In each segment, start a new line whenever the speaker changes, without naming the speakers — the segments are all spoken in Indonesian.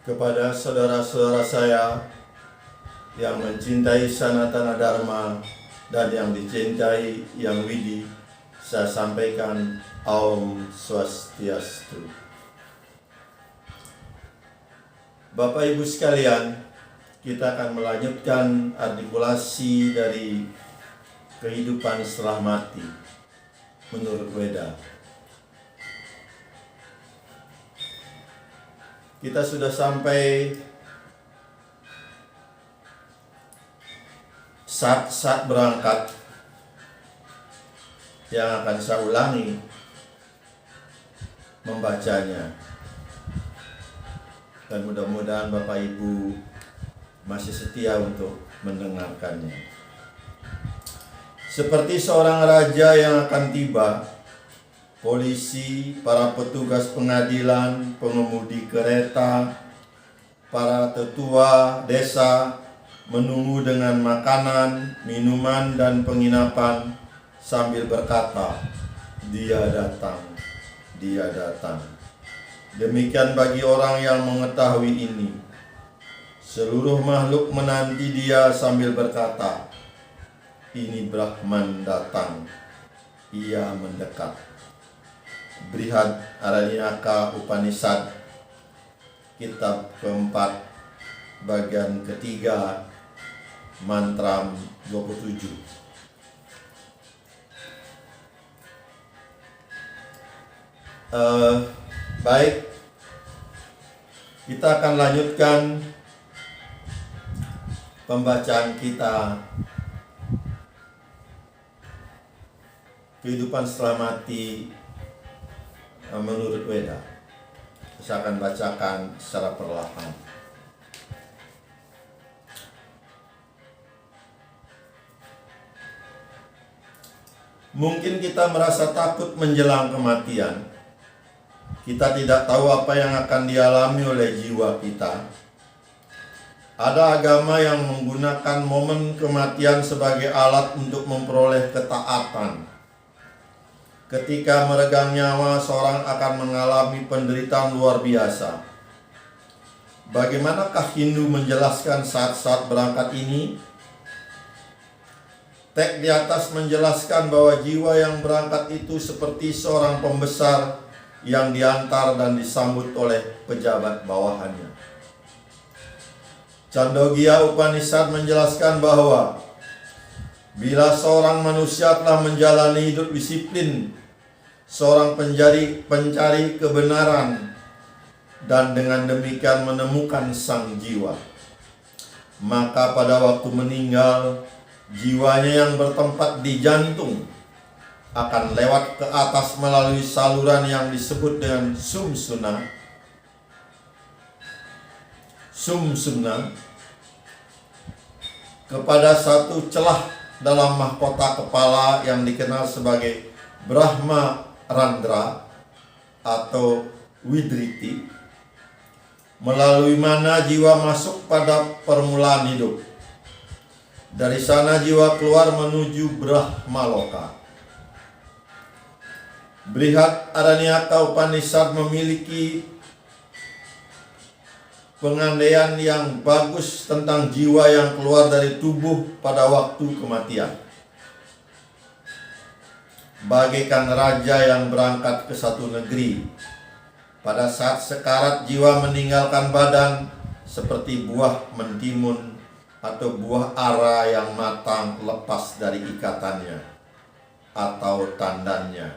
Kepada saudara-saudara saya yang mencintai Sanatana Dharma dan yang dicintai Yang Widi, saya sampaikan Om Swastiastu. Bapak Ibu sekalian, kita akan melanjutkan artikulasi dari kehidupan setelah mati menurut Weda. Kita sudah sampai saat berangkat yang akan saya ulangi membacanya. Dan mudah-mudahan Bapak Ibu masih setia untuk mendengarkannya. Seperti seorang raja yang akan tiba, polisi, para petugas pengadilan, pengemudi kereta, para tetua desa menunggu dengan makanan, minuman, dan penginapan sambil berkata, "Dia datang, dia datang." Demikian bagi orang yang mengetahui ini. Seluruh makhluk menanti dia sambil berkata, "Ini Brahman datang, ia mendekat." Brihad Aranyaka Upanishad, kitab keempat, bagian ketiga, mantra 27. Baik, kita akan lanjutkan pembacaan kita kehidupan setelah mati menurut Weda. Saya akan bacakan secara perlahan. Mungkin kita merasa takut menjelang kematian. Kita tidak tahu apa yang akan dialami oleh jiwa kita. Ada agama yang menggunakan momen kematian sebagai alat untuk memperoleh ketaatan. Ketika meregang nyawa, seorang akan mengalami penderitaan luar biasa. Bagaimanakah Hindu menjelaskan saat-saat berangkat ini? Teks di atas menjelaskan bahwa jiwa yang berangkat itu seperti seorang pembesar yang diantar dan disambut oleh pejabat bawahannya. Chandogya Upanishad menjelaskan bahwa bila seorang manusia telah menjalani hidup disiplin, seorang pencari kebenaran, dan dengan demikian menemukan sang jiwa, maka pada waktu meninggal, jiwanya yang bertempat di jantung akan lewat ke atas melalui saluran yang disebut dengan sumsumna kepada satu celah dalam mahkota kepala yang dikenal sebagai Brahma Randra atau Widriti, melalui mana jiwa masuk pada permulaan hidup. Dari sana jiwa keluar menuju Brahmaloka. Brihad Aranyaka Upanishad memiliki pengandaian yang bagus tentang jiwa yang keluar dari tubuh pada waktu kematian. Bagaikan raja yang berangkat ke satu negeri, pada saat sekarat jiwa meninggalkan badan seperti buah mentimun atau buah ara yang matang lepas dari ikatannya atau tandannya.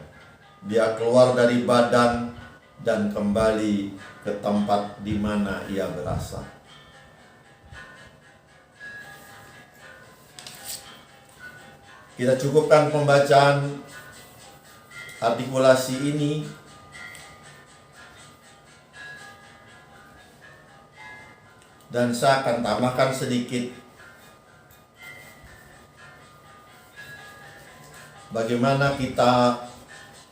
Dia keluar dari badan dan kembali ke tempat di mana ia berasal. Kita cukupkan pembacaan artikulasi ini. Dan saya akan tambahkan sedikit bagaimana kita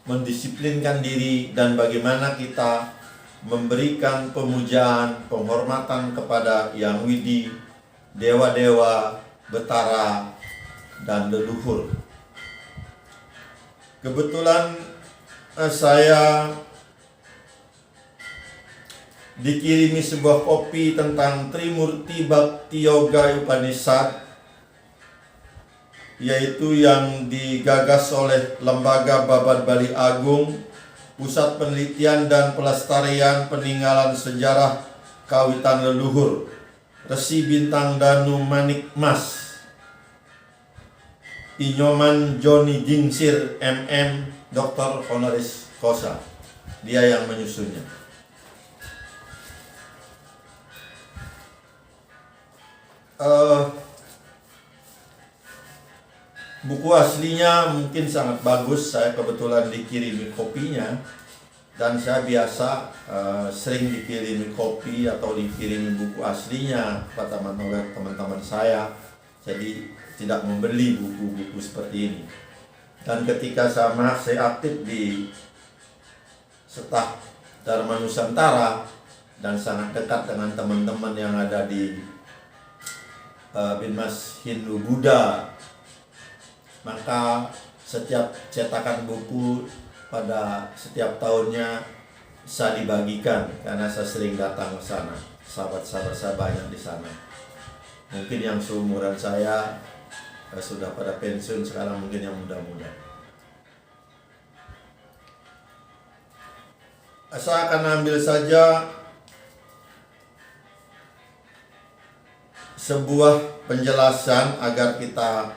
mendisiplinkan diri dan bagaimana kita memberikan pemujaan, penghormatan kepada Yang Widi, dewa-dewa, betara, dan leluhur. Kebetulan saya dikirimi sebuah kopi tentang Trimurti Bhakti Yoga Upanishad, yaitu yang digagas oleh Lembaga Babad Bali Agung, Pusat Penelitian dan Pelestarian Peninggalan Sejarah Kawitan Leluhur, Resi Bintang Danu Manik Mas, Inyoman Joni Gingsir MM, Dr. Honoris Causa. Dia yang menyusunnya. Buku aslinya mungkin sangat bagus. Saya kebetulan dikirimi kopinya, dan saya biasa sering dikirimi kopi atau dikirimi buku aslinya kepada teman-teman saya. Jadi tidak membeli buku-buku seperti ini. Dan ketika saya aktif di Setah Dharma Nusantara dan sangat dekat dengan teman-teman yang ada di Binmas Hindu Buddha, maka setiap cetakan buku pada setiap tahunnya saya dibagikan, karena saya sering datang ke sana. Sahabat-sahabat saya banyak di sana. Mungkin yang seumuran saya sudah pada pensiun sekarang, mungkin yang muda-muda. Saya akan ambil saja sebuah penjelasan agar kita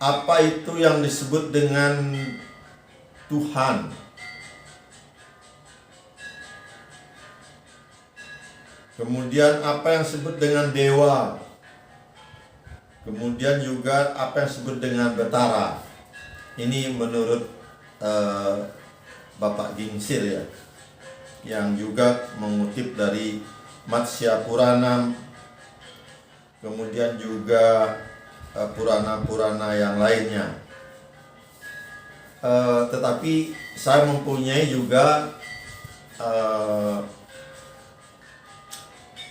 apa itu yang disebut dengan Tuhan. Kemudian apa yang disebut dengan dewa. Kemudian juga apa yang disebut dengan betara. Ini menurut Bapak Gingsir ya, yang juga mengutip dari Matsya Purana, kemudian juga Purana-Purana yang lainnya. Tetapi saya mempunyai juga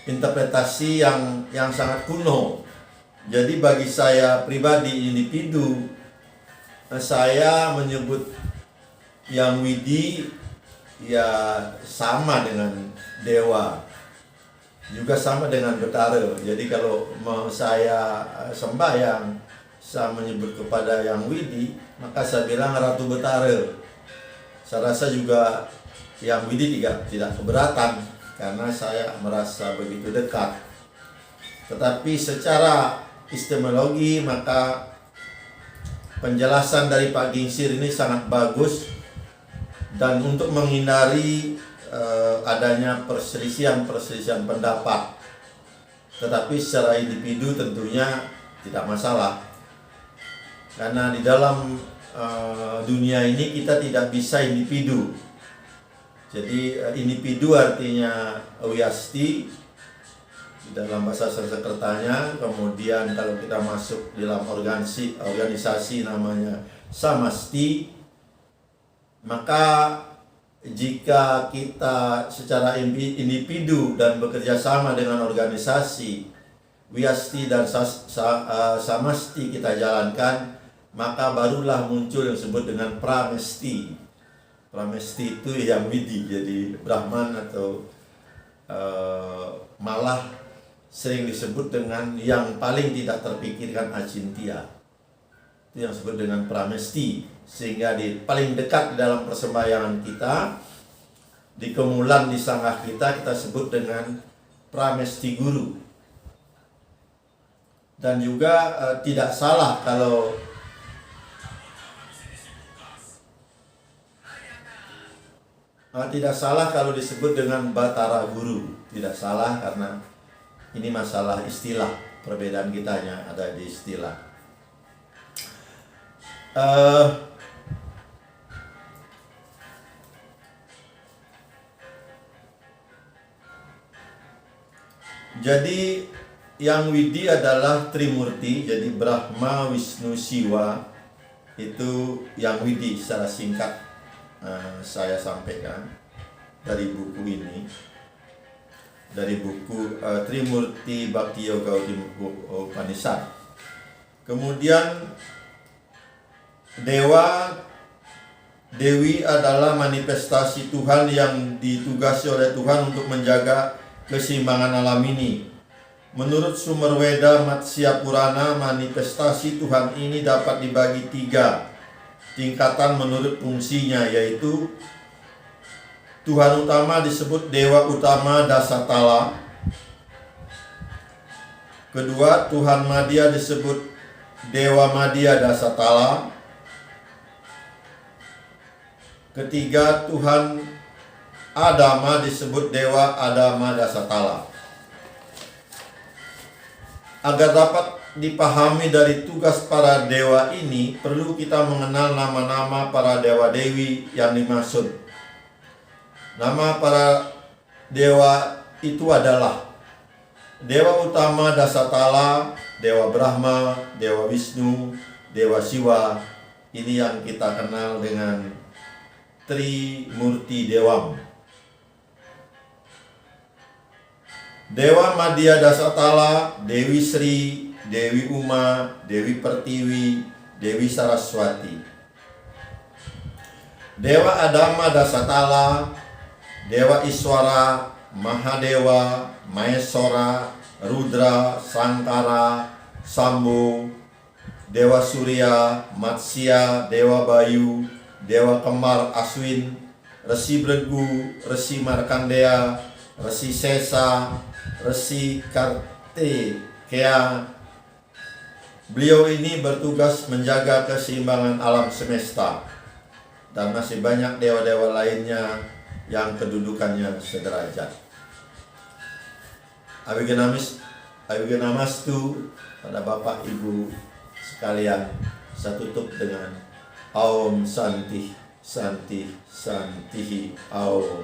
interpretasi yang sangat kuno. Jadi bagi saya pribadi, individu, saya menyebut yang Widi ya sama dengan dewa, juga sama dengan betara. Jadi kalau mau saya sembahyang, saya menyebut kepada yang Widi, maka saya bilang Ratu Betara. Saya rasa juga yang Widi tidak keberatan, karena saya merasa begitu dekat. Tetapi secara epistemologi, maka penjelasan dari Pak Gingsir ini sangat bagus, dan untuk menghindari adanya perselisihan pendapat. Tetapi secara individu tentunya tidak masalah, karena di dalam dunia ini kita tidak bisa individu. Jadi individu artinya wiasti di dalam bahasa Sanskertanya. Kemudian kalau kita masuk di dalam organisasi namanya samasti, maka jika kita secara individu dan bekerja sama dengan organisasi, wiasti dan samasti kita jalankan, maka barulah muncul yang disebut dengan pramesti. Pramesti itu yang Widi, jadi Brahman atau malah sering disebut dengan yang paling tidak terpikirkan acintya. Itu yang disebut dengan pramesti. Sehingga paling dekat di dalam persembayangan kita, di kemulan di sanggah kita sebut dengan pramesti guru. Dan juga tidak salah kalau disebut dengan batara guru. Tidak salah, karena ini masalah istilah, perbedaan kitanya ada di istilah. Jadi yang Widi adalah Trimurti, jadi Brahma, Wisnu, Siwa. Itu yang Widi secara singkat saya sampaikan dari buku ini, dari buku Trimurti Bhakti Yoga Upanishad. Kemudian dewa Dewi adalah manifestasi Tuhan yang ditugasi oleh Tuhan untuk menjaga keseimbangan alam ini. Menurut sumber Weda Matsya Purana, manifestasi Tuhan ini dapat dibagi 3 tingkatan menurut fungsinya, yaitu Tuhan utama disebut Dewa Utama Dasatala. Kedua, Tuhan Madya disebut Dewa Madya Dasatala. Ketiga, Tuhan Adama disebut Dewa Adama Dasatala. Agar dapat dipahami dari tugas para dewa ini, perlu kita mengenal nama-nama para dewa-dewi yang dimaksud. Nama para dewa itu adalah Dewa Utama Dasatala, Dewa Brahma, Dewa Wisnu, Dewa Siwa. Ini yang kita kenal dengan Trimurti Dewam. Dewa Madya Dasatala, Dewi Sri, Dewi Uma, Dewi Pertiwi, Dewi Saraswati. Dewa Adama Dasatala, Dewa Iswara, Mahadewa, Maheswara, Rudra, Sangkara, Sambu, Dewa Surya, Matsya, Dewa Bayu, Dewa Kembar Aswin, Resi Bregu, Resi Markandeya, Resi Sesa, Resi Kartikeya. Beliau ini bertugas menjaga keseimbangan alam semesta, dan masih banyak dewa-dewa lainnya yang kedudukannya sederajat. Abigenamastu pada Bapak Ibu sekalian. Saya tutup dengan Aum Santi Santi Santi Aum.